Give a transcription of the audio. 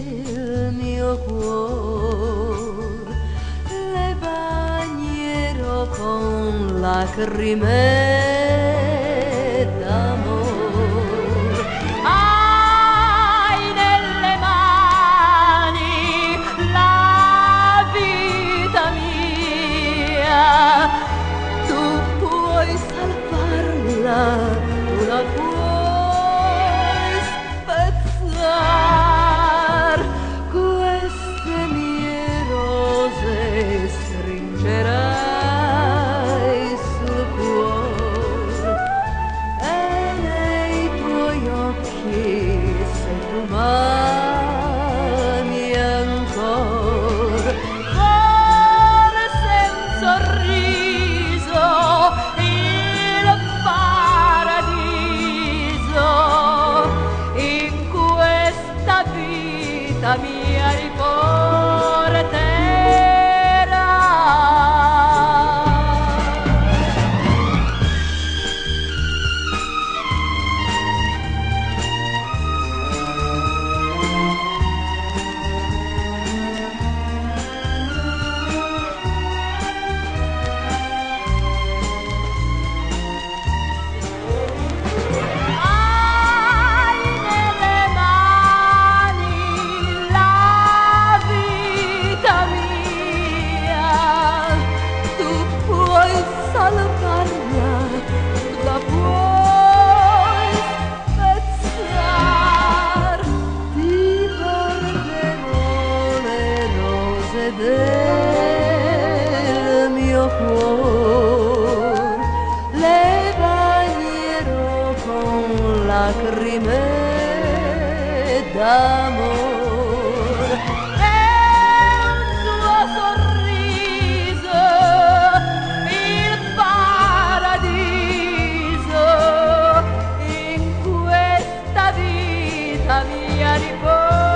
del mio cuore, le bagnerò con lacrime d'amore. Hai nelle mani la vita mia, tu puoi salvarla, tu la puoi spezzar, queste mie rose stringerai sul cuore e nei tuoi occhi, se tu m'ami ancora, forse un sorriso, il paradiso in questa vita mia riporterà. Hai nelle mani la vita mia, tu puoi salvarla, tu la puoi spezzar, ti porterò le rose del mio cuore, le bagnerò con lacrime d'amore e un tuo sorriso, il paradiso in questa vita mia riporterà.